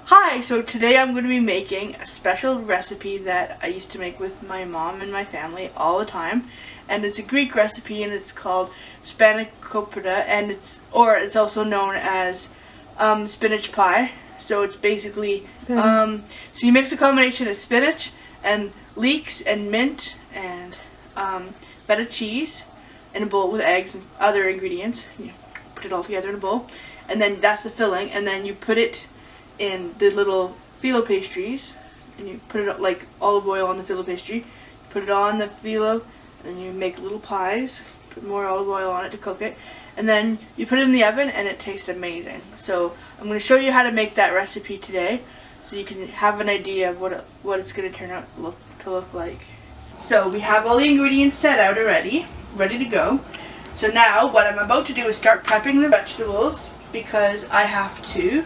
Hi, so today I'm going to be making a special recipe that I used to make with my mom and my family all the time, and it's a Greek recipe and it's called spanikopita, and it's also known as spinach pie. So it's basically so you mix a combination of spinach and leeks and mint and feta cheese in a bowl with eggs and other ingredients. You put it all together in a bowl, and then that's the filling, and then you put it in the little phyllo pastries, and you put it like olive oil on the phyllo pastry, put it on the phyllo, and then you make little pies, put more olive oil on it to cook it, and then you put it in the oven and it tastes amazing. So I'm going to show you how to make that recipe today so you can have an idea of what it's going to turn out to look like. So we have all the ingredients set out already, ready to go. So now what I'm about to do is start prepping the vegetables, because I have to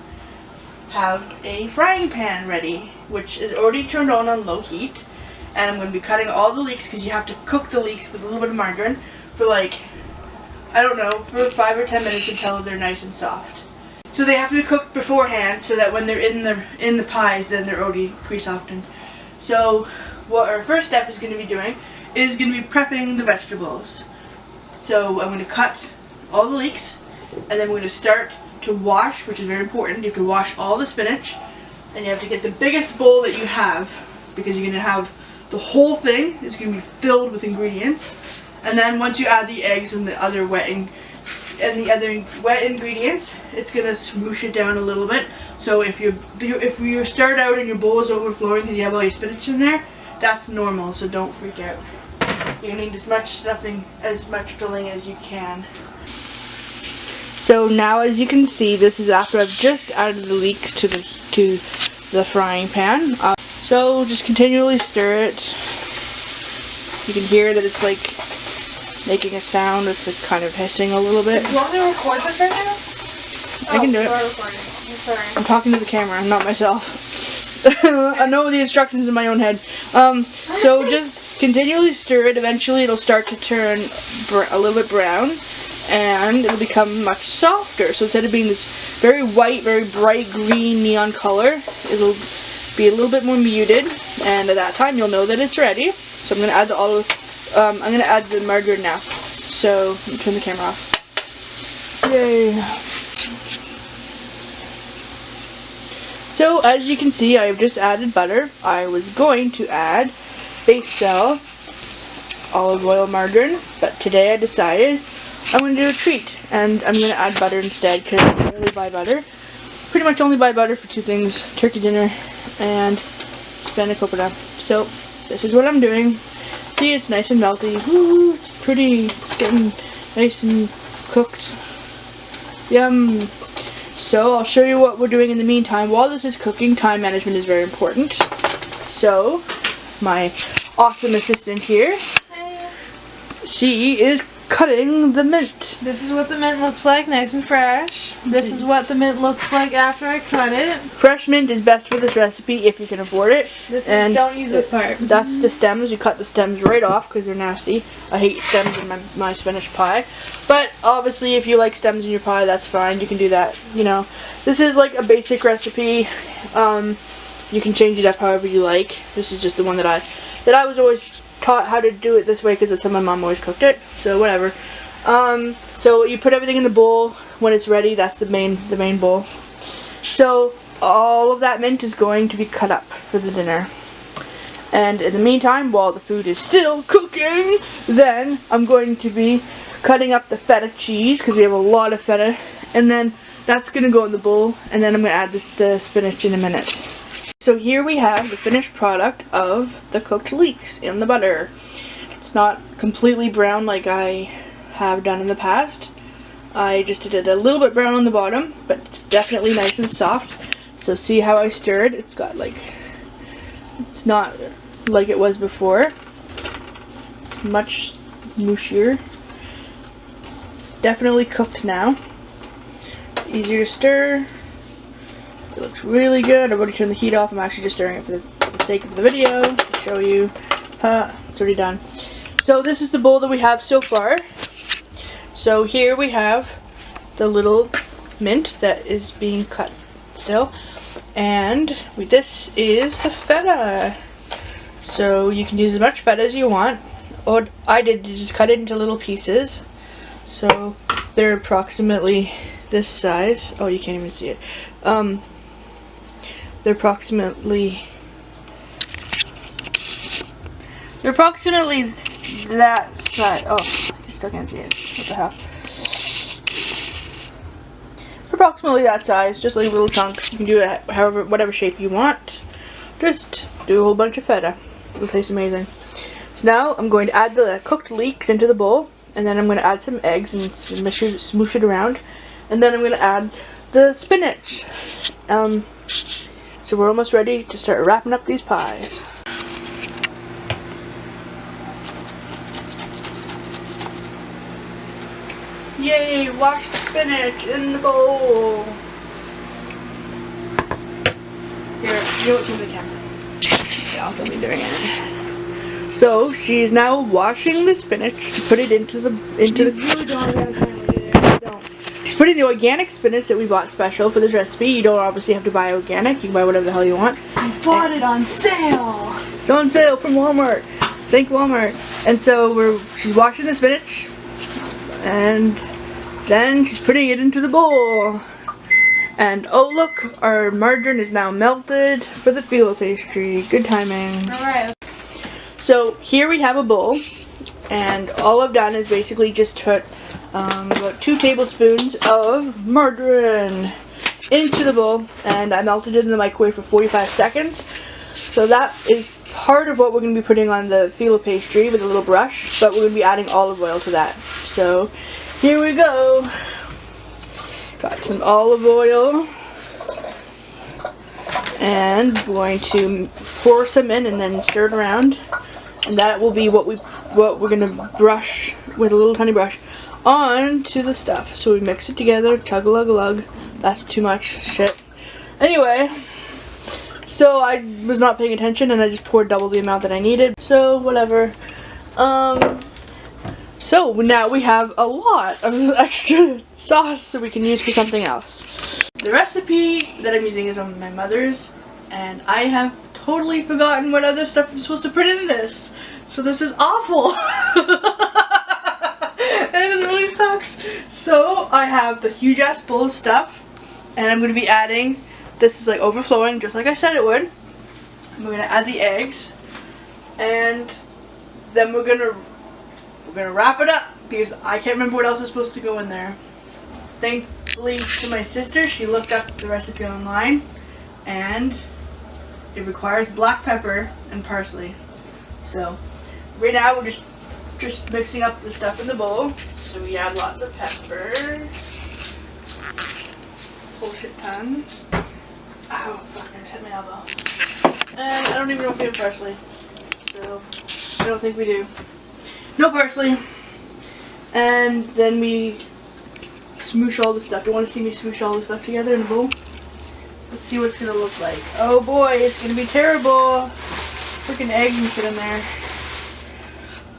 have a frying pan ready, which is already turned on low heat, and I'm going to be cutting all the leeks, because you have to cook the leeks with a little bit of margarine for like, I don't know, for 5 or 10 minutes until they're nice and soft. So they have to be cooked beforehand so that when they're in the pies, then they're already pre-softened. So what our first step is going to be doing is going to be prepping the vegetables. So I'm going to cut all the leeks, and then we're going to start to wash, which is very important. You have to wash all the spinach, and you have to get the biggest bowl that you have, because you're going to have the whole thing is going to be filled with ingredients. And then once you add the eggs and the other wet ingredients, it's going to smoosh it down a little bit. So if you start out and your bowl is overflowing because you have all your spinach in there, that's normal, so don't freak out. You need as much stuffing, as much filling as you can. So now, as you can see, this is after I've just added the leeks to the frying pan. So just continually stir it. You can hear that it's like making a sound. It's like kind of hissing a little bit. You want me to record this right now? I can do it. I'm sorry. I'm talking to the camera, not myself. I know the instructions in my own head. So just continually stir it. Eventually it'll start to turn a little bit brown, and it'll become much softer. So instead of being this very white, very bright green neon color, it'll be a little bit more muted, and at that time you'll know that it's ready. So I'm going to add I'm going to add the margarine now. So let me turn the camera off. Yay! So as you can see, I've just added butter. I was going to add base cell olive oil margarine, but today I decided I'm going to do a treat, and I'm going to add butter instead, because I rarely buy butter. Pretty much only buy butter for two things: turkey dinner and spanikopita. So this is what I'm doing. See, it's nice and melty. Woo, it's pretty. It's getting nice and cooked. Yum. So I'll show you what we're doing in the meantime. While this is cooking, time management is very important. So my awesome assistant here, she is cutting the mint. This is what the mint looks like, nice and fresh. This is what the mint looks like after I cut it. Fresh mint is best for this recipe if you can afford it. Don't use this part. That's the stems. You cut the stems right off because they're nasty. I hate stems in my spinach pie. But obviously if you like stems in your pie, that's fine. You can do that. You know, this is like a basic recipe. You can change it up however you like. This is just the one that I was always taught how to do it this way, because that's how my mom always cooked it. So whatever. So you put everything in the bowl when it's ready. That's the main bowl. So all of that mint is going to be cut up for the dinner. And in the meantime, while the food is still cooking, then I'm going to be cutting up the feta cheese, because we have a lot of feta, and then that's going to go in the bowl, and then I'm going to add the spinach in a minute. So here we have the finished product of the cooked leeks in the butter. It's not completely brown like I have done in the past. I just did it a little bit brown on the bottom, but it's definitely nice and soft. So see how I stirred? It's got like, it's not like it was before. It's much mushier. It's definitely cooked now. It's easier to stir. It looks really good. I've already turned the heat off. I'm actually just stirring it for the sake of the video to show you. It's already done. So this is the bowl that we have so far. So here we have the little mint that is being cut still. And this is the feta. So you can use as much feta as you want. What I did is just cut it into little pieces. So they're approximately this size. Oh, you can't even see it. They're approximately that size. Oh, I still can't see it. What the hell? Approximately that size, just like little chunks. You can do it however, whatever shape you want. Just do a whole bunch of feta. It'll taste amazing. So now I'm going to add the cooked leeks into the bowl, and then I'm going to add some eggs and smoosh it around, and then I'm going to add the spinach. So we're almost ready to start wrapping up these pies. Yay, wash the spinach in the bowl. Here, you know what, give me the camera. Yeah, I'll be doing it. So she's now washing the spinach to put it into the You don't have camera, don't. She's putting the organic spinach that we bought special for this recipe. You don't obviously have to buy organic. You can buy whatever the hell you want. I bought it on sale. It's on sale from Walmart. Thank Walmart. And so she's washing the spinach, and then she's putting it into the bowl. And oh look, our margarine is now melted for the phyllo pastry. Good timing. Alright. So here we have a bowl, and all I've done is basically just put about 2 tablespoons of margarine into the bowl, and I melted it in the microwave for 45 seconds. So that is part of what we're going to be putting on the phyllo pastry with a little brush, but we're going to be adding olive oil to that. So here we go. Got some olive oil, and I'm going to pour some in and then stir it around, and that will be what we're gonna brush with a little tiny brush onto the stuff. So we mix it together, chug a lug a lug. That's too much shit. Anyway, so I was not paying attention and I just poured double the amount that I needed. So whatever. So now we have a lot of extra sauce that we can use for something else. The recipe that I'm using is on my mother's, and I have totally forgotten what other stuff I'm supposed to put in this. So this is awful. And it really sucks. So I have the huge ass bowl of stuff, and I'm going to be adding, this is like overflowing just like I said it would. I'm going to add the eggs, and then we're going to wrap it up because I can't remember what else is supposed to go in there. Thankfully to my sister, she looked up the recipe online, and it requires black pepper and parsley. So right now we're just mixing up the stuff in the bowl. So we add lots of pepper, whole shit ton. Oh fuck, I just hit my elbow. And I don't even know if we have parsley, so I don't think we do. No parsley. And then we smoosh all the stuff. You want to see me smoosh all the stuff together in a bowl? Let's see what it's going to look like. Oh boy, it's going to be terrible. Freaking eggs and shit in there.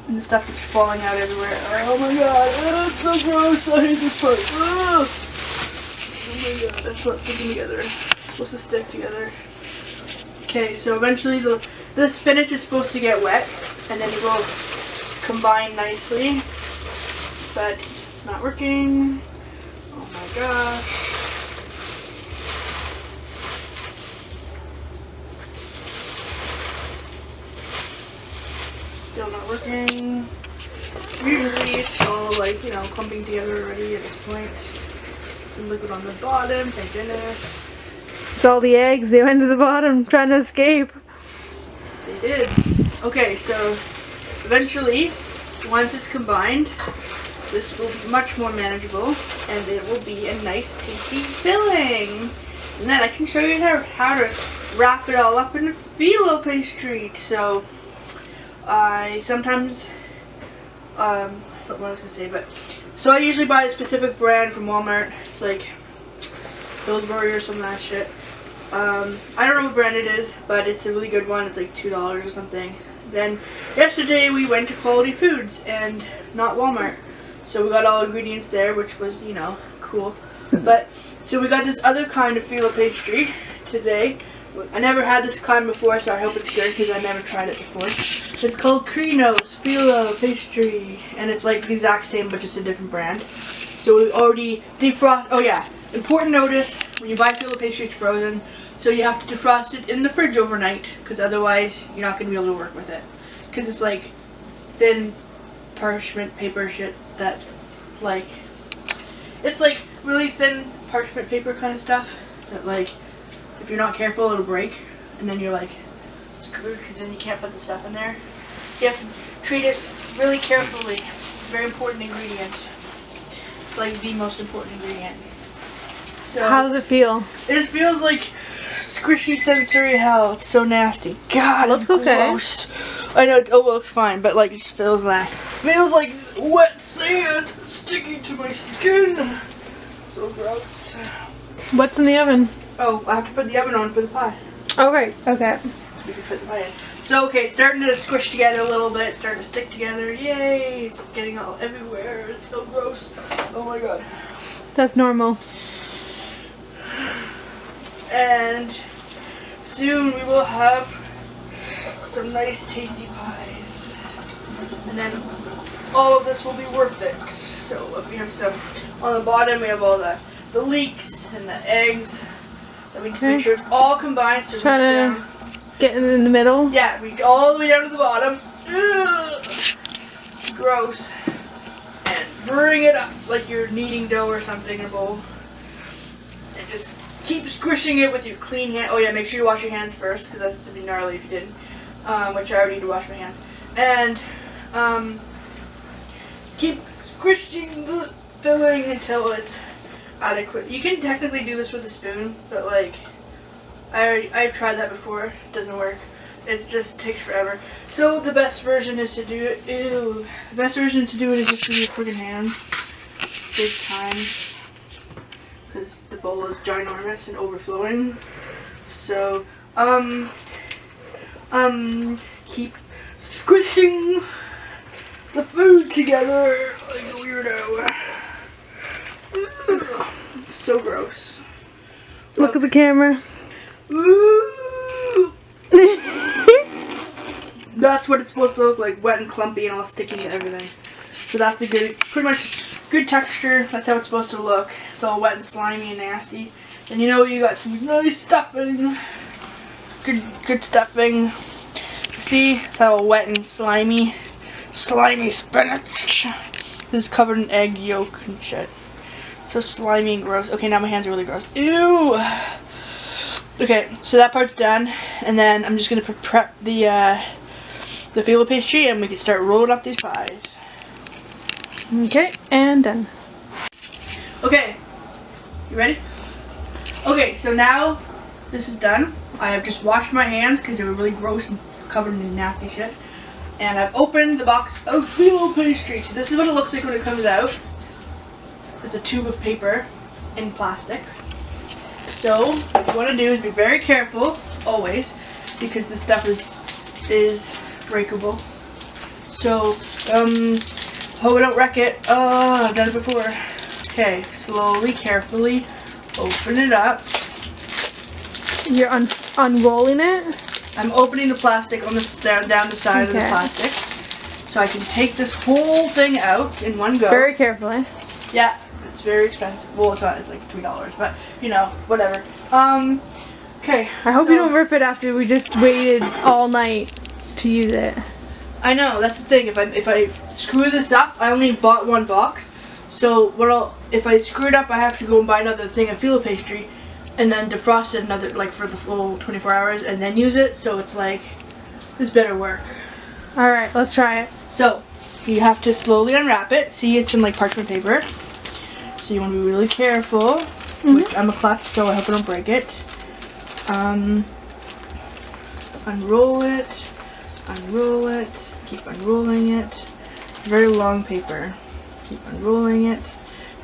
And the stuff keeps falling out everywhere. Oh my god, it's so gross. I hate this part. Oh my god, that's not sticking together. It's supposed to stick together. Okay, so eventually the spinach is supposed to get wet, and then it will combine nicely, but it's not working. Oh my gosh. Still not working. Usually it's all like, you know, clumping together already at this point. Some liquid on the bottom, thank goodness. It's all the eggs, they went to the bottom trying to escape. They did. Okay, so eventually, once it's combined, this will be much more manageable, and it will be a nice tasty filling. And then I can show you how to wrap it all up in a phyllo pastry. So I sometimes, I don't know what I was going to say, but so I usually buy a specific brand from Walmart. It's like Pillsbury or some of that shit. I don't know what brand it is, but it's a really good one. It's like $2 or something. Then yesterday we went to Quality Foods and not Walmart, so we got all ingredients there, which was, you know, cool. But so we got this other kind of phyllo pastry today. I never had this kind before, so I hope it's good because I never tried it before. It's called Krinos Phyllo Pastry, and it's like the exact same but just a different brand. So we already defrost. Oh yeah, important notice: when you buy Phyllo pastry, it's frozen, so you have to defrost it in the fridge overnight because otherwise you're not gonna be able to work with it. Because it's like thin parchment paper shit that like it's like really thin parchment paper kind of stuff that like. If you're not careful, it'll break, and then you're like screwed because then you can't put the stuff in there. So you have to treat it really carefully. It's a very important ingredient. It's like the most important ingredient. So how does it feel? It feels like squishy sensory hell. It's so nasty. God, looks it's gross. Okay. I know. Oh, well, it's fine, but like it just feels like wet sand sticking to my skin. So gross. What's in the oven? Oh, I have to put the oven on for the pie. Okay. Okay. So we can put the pie in. So, okay, it's starting to squish together a little bit. It's starting to stick together. Yay! It's getting all everywhere. It's so gross. Oh my god. That's normal. And soon we will have some nice tasty pies. And then all of this will be worth it. So we have some on the bottom. We have all the leeks and the eggs. That we need to make sure it's all combined. So try to get in the middle. Yeah, reach all the way down to the bottom. Ugh. Gross. And bring it up like you're kneading dough or something in a bowl. And just keep squishing it with your clean hand. Oh yeah, make sure you wash your hands first because that's to be gnarly if you didn't. Which I already need to wash my hands. And keep squishing the filling until it's adequate. You can technically do this with a spoon, but like I've tried that before. It doesn't work. It just takes forever. So the best version is to do it. Ew. The best version to do it is just with your friggin' hands. Saves time because the bowl is ginormous and overflowing. So keep squishing the food together like a weirdo. So gross. Look at the camera. That's what it's supposed to look like, wet and clumpy and all sticking to everything. So that's a good, pretty much good texture. That's how it's supposed to look. It's all wet and slimy and nasty. And you know you got some nice stuffing. Good stuffing. See, it's how wet and slimy spinach. This is covered in egg yolk and shit. So slimy and gross. Okay, now my hands are really gross. Ew! Okay, so that part's done. And then I'm just going to prep the phyllo pastry and we can start rolling up these pies. Okay, and done. Okay, you ready? Okay, so now this is done. I have just washed my hands because they were really gross and covered in nasty shit. And I've opened the box of phyllo pastry. So this is what it looks like when it comes out. It's a tube of paper in plastic. So what you want to do is be very careful always because this stuff is breakable. So hope I don't wreck it. Oh, I've done it before. Okay, slowly, carefully open it up. You're unrolling it? I'm opening the plastic on the down the side of the plastic, so I can take this whole thing out in one go. Very carefully. Yeah, it's very expensive. Well, it's not. It's like $3, but you know, whatever. Okay. I hope you don't rip it after we just waited all night to use it. I know, that's the thing. If I screw this up, I only bought one box. So if I screw it up, I have to go and buy another thing of phyllo pastry, and then defrost it another for the full 24 hours, and then use it. So it's like this better work. All right, let's try it. So you have to slowly unwrap it. See, it's in like parchment paper. So you want to be really careful. Which I'm a klutz, so I hope I don't break it. Unroll it. Unroll it. Keep unrolling it. It's very long paper. Keep unrolling it.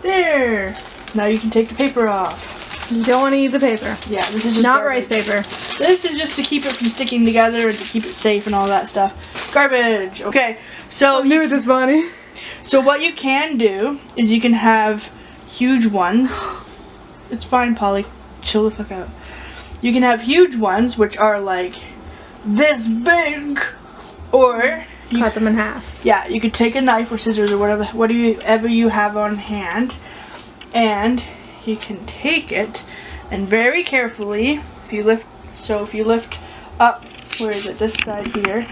There! Now you can take the paper off. You don't want to eat the paper. Yeah, this is just not garbage. rice paper. This is just to keep it from sticking together and to keep it safe and all that stuff. Garbage! Okay, so I'm new with this, Bonnie. So what you can do is you can have huge ones. It's fine, Polly. Chill the fuck out. You can have huge ones, which are like this big, or you cut them in half. Yeah, you could take a knife or scissors or whatever you have on hand, and you can take it, and very carefully, if you lift up, where is it? This side here,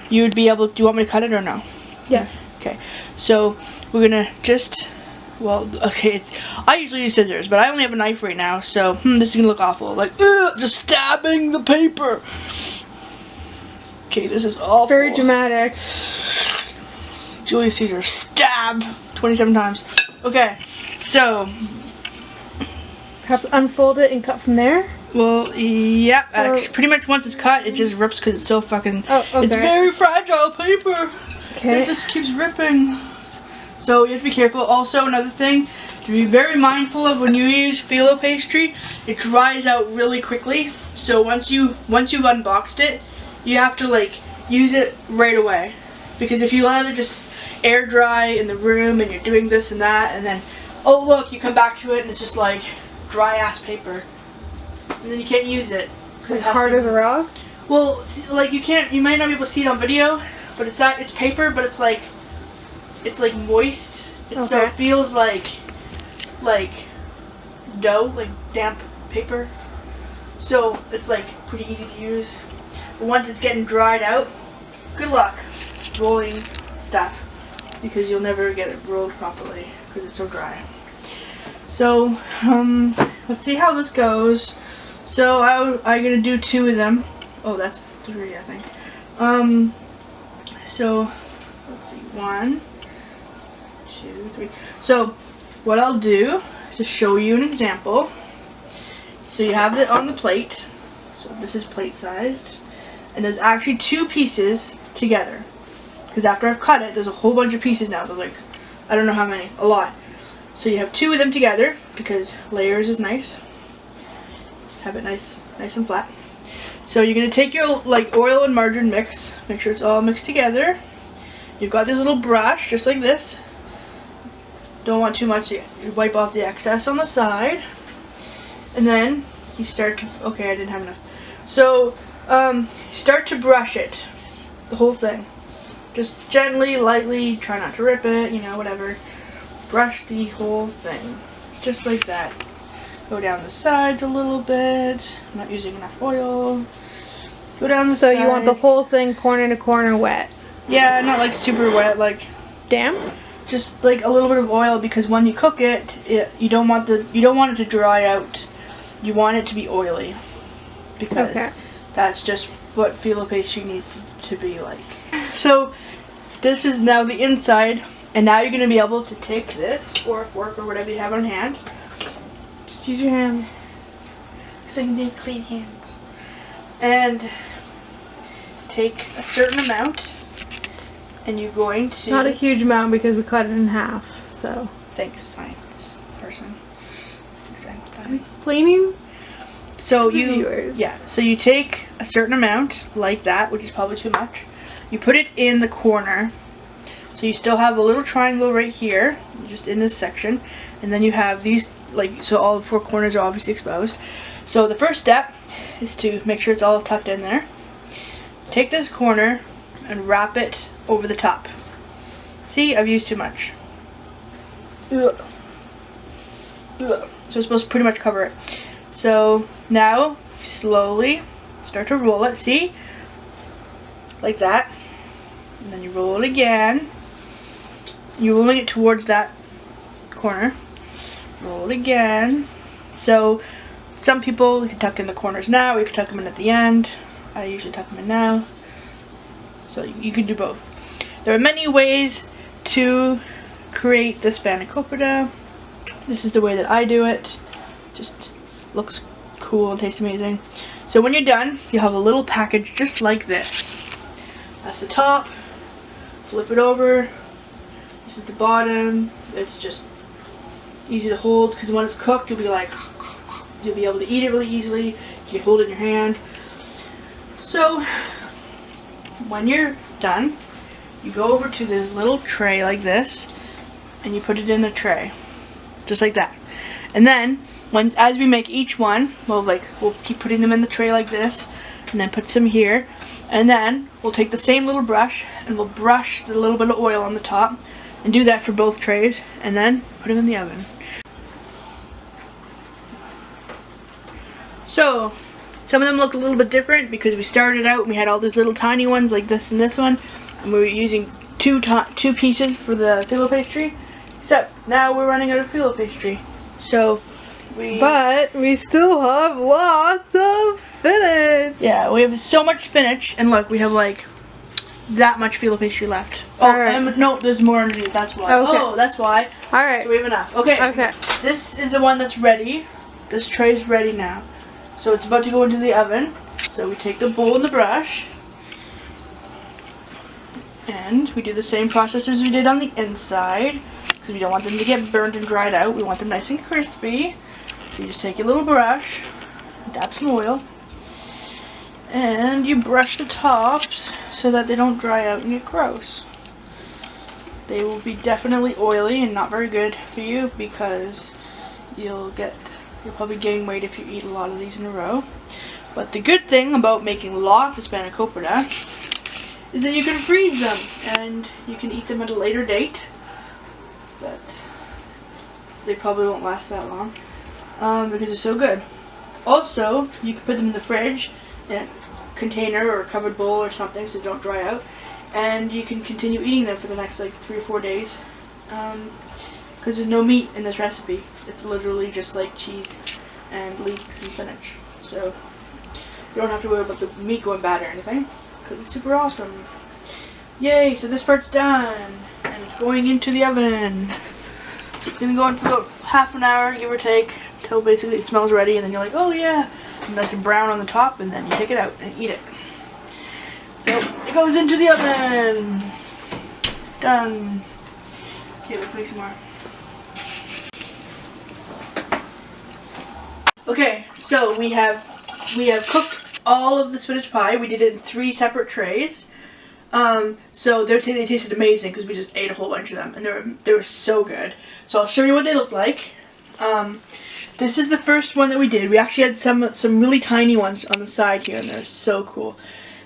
you would be able. Do you want me to cut it or no? Yes. Okay. So we're gonna just. Well, okay, I usually use scissors, but I only have a knife right now, so this is gonna look awful. Like, just stabbing the paper. Okay, this is awful. Very dramatic. Julius Caesar, stab 27 times. Okay, so. Have to unfold it and cut from there? Well, yeah, actually, pretty much once it's cut, it just rips because it's so fucking. Oh, okay. It's very fragile paper. Okay. It just keeps ripping. So you have to be careful. Also, another thing to be very mindful of when you use phyllo pastry, it dries out really quickly. So once you've unboxed it, you have to like use it right away, because if you let it just air dry in the room and you're doing this and that, and then oh look, you come back to it and it's just like dry ass paper, and then you can't use it. As hard as a rock? Well, like you might not be able to see it on video, but it's paper, but it's like moist. So it feels like dough, like damp paper. So it's like pretty easy to use. But once it's getting dried out, good luck rolling stuff, because you'll never get it rolled properly because it's so dry. So let's see how this goes. So I'm gonna do 2 of them. Oh, that's 3, I think. So let's see, 1, 2, 3. So what I'll do is to show you an example. So you have it on the plate. So this is plate sized, and there's actually 2 pieces together, because after I've cut it, there's a whole bunch of pieces now. There's like, I don't know how many, a lot. So you have 2 of them together because layers is nice. Have it nice and flat. So you're gonna take your like oil and margarine mix. Make sure it's all mixed together. You've got this little brush, just like this. Don't want too much. You wipe off the excess on the side, and then you start to. Okay, I didn't have enough. So start to brush it, the whole thing. Just gently, lightly. Try not to rip it. You know, whatever. Brush the whole thing, just like that. Go down the sides a little bit. I'm not using enough oil. Go down the sides. So you want the whole thing corner to corner wet? Yeah, not like super wet, like damp. Just like a little bit of oil, because when you cook it, you don't want it to dry out. You want it to be oily, because that's just what phyllo pastry needs to be like. So this is now the inside, and now you're gonna be able to take this or a fork or whatever you have on hand. Use your hands. So you need clean hands. And take a certain amount, and you're going to... Not a huge amount because we cut it in half, so... Thanks, science person. I'm explaining. So so you take a certain amount, like that, which is probably too much. You put it in the corner. So you still have a little triangle right here, just in this section. And then you have these, like, so all the 4 corners are obviously exposed. So the first step is to make sure it's all tucked in there. Take this corner and wrap it over the top. See, I've used too much. Ugh. Ugh. So it's supposed to pretty much cover it. So now, slowly start to roll it, see? Like that. And then you roll it again. You're rolling it towards that corner. Roll it again. So some people, you can tuck in the corners now, or you can tuck them in at the end. I usually tuck them in now. So you can do both. There are many ways to create the spanikopita. This is the way that I do it. Just looks cool and tastes amazing. So when you're done, you have a little package just like this. That's the top. Flip it over. This is the bottom. It's just easy to hold, because when it's cooked, you'll be able to eat it really easily. You can hold it in your hand. So when you're done, you go over to this little tray like this, and you put it in the tray, just like that. And then as we make each one, we'll keep putting them in the tray like this, and then put some here, and then we'll take the same little brush and we'll brush the little bit of oil on the top, and do that for both trays, and then put them in the oven. So some of them look a little bit different because we started out and we had all these little tiny ones like this and this one, and we were using two pieces for the filo pastry. So now we're running out of filo pastry. So but we still have lots of spinach. Yeah, we have so much spinach, and look, we have like that much filo pastry left. Oh, right. No, there's more underneath. That's why. Okay. Oh, that's why. All right. So we have enough. Okay. Okay. This is the one that's ready. This tray is ready now. So it's about to go into the oven. So we take the bowl and the brush, and we do the same process as we did on the inside, because we don't want them to get burned and dried out. We want them nice and crispy. So you just take your little brush, dab some oil, and you brush the tops so that they don't dry out and get gross. They will be definitely oily and not very good for you, because you'll probably gain weight if you eat a lot of these in a row. But the good thing about making lots of spanikopita is that you can freeze them and you can eat them at a later date, but they probably won't last that long because they're so good. Also, you can put them in the fridge in a container or a covered bowl or something so they don't dry out, and you can continue eating them for the next like 3 or 4 days, because there's no meat in this recipe. It's literally just like cheese and leeks and spinach. So you don't have to worry about the meat going bad or anything, because it's super awesome. Yay, so this part's done, and it's going into the oven. So it's going to go in for about half an hour, give or take, until basically it smells ready, and then you're like, oh yeah, nice and brown on the top, and then you take it out and eat it. So it goes into the oven. Done. Okay, let's make some more. Okay, so we have cooked all of the spinach pie. We did it in 3 separate trays. So they tasted amazing because we just ate a whole bunch of them, and they were so good. So I'll show you what they look like. This is the first one that we did. We actually had some really tiny ones on the side here, and they're so cool.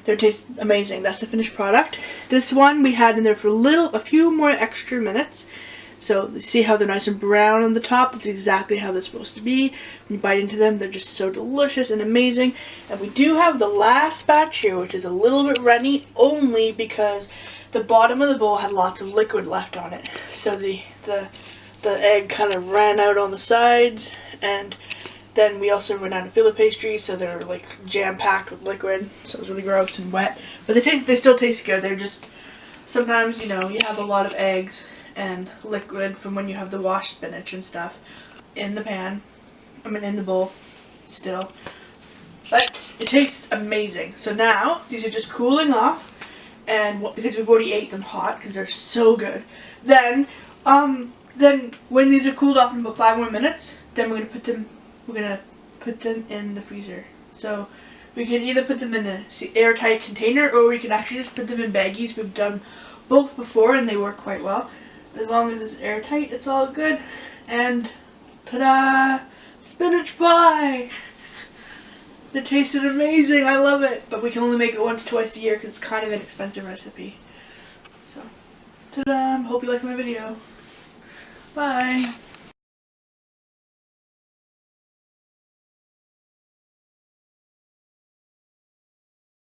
They taste amazing. That's the finished product. This one we had in there for a few more extra minutes. So you see how they're nice and brown on the top? That's exactly how they're supposed to be. When you bite into them, they're just so delicious and amazing. And we do have the last batch here, which is a little bit runny, only because the bottom of the bowl had lots of liquid left on it. So the egg kind of ran out on the sides, and then we also ran out of filo pastry, so they're like jam-packed with liquid. So it was really gross and wet. But they still taste good. They're just, sometimes, you know, you have a lot of eggs and liquid from when you have the washed spinach and stuff in the pan, in the bowl still, but it tastes amazing. So now these are just cooling off, and because we've already ate them hot because they're so good, then when these are cooled off in about 5 more minutes, then we're gonna put them in the freezer. So we can either put them in an airtight container, or we can actually just put them in baggies. We've done both before and they work quite well. As long as it's airtight, it's all good. And ta-da! Spinach pie! It tasted amazing. I love it. But we can only make it 1 to 2 a year because it's kind of an expensive recipe. So, ta-da! Hope you like my video. Bye!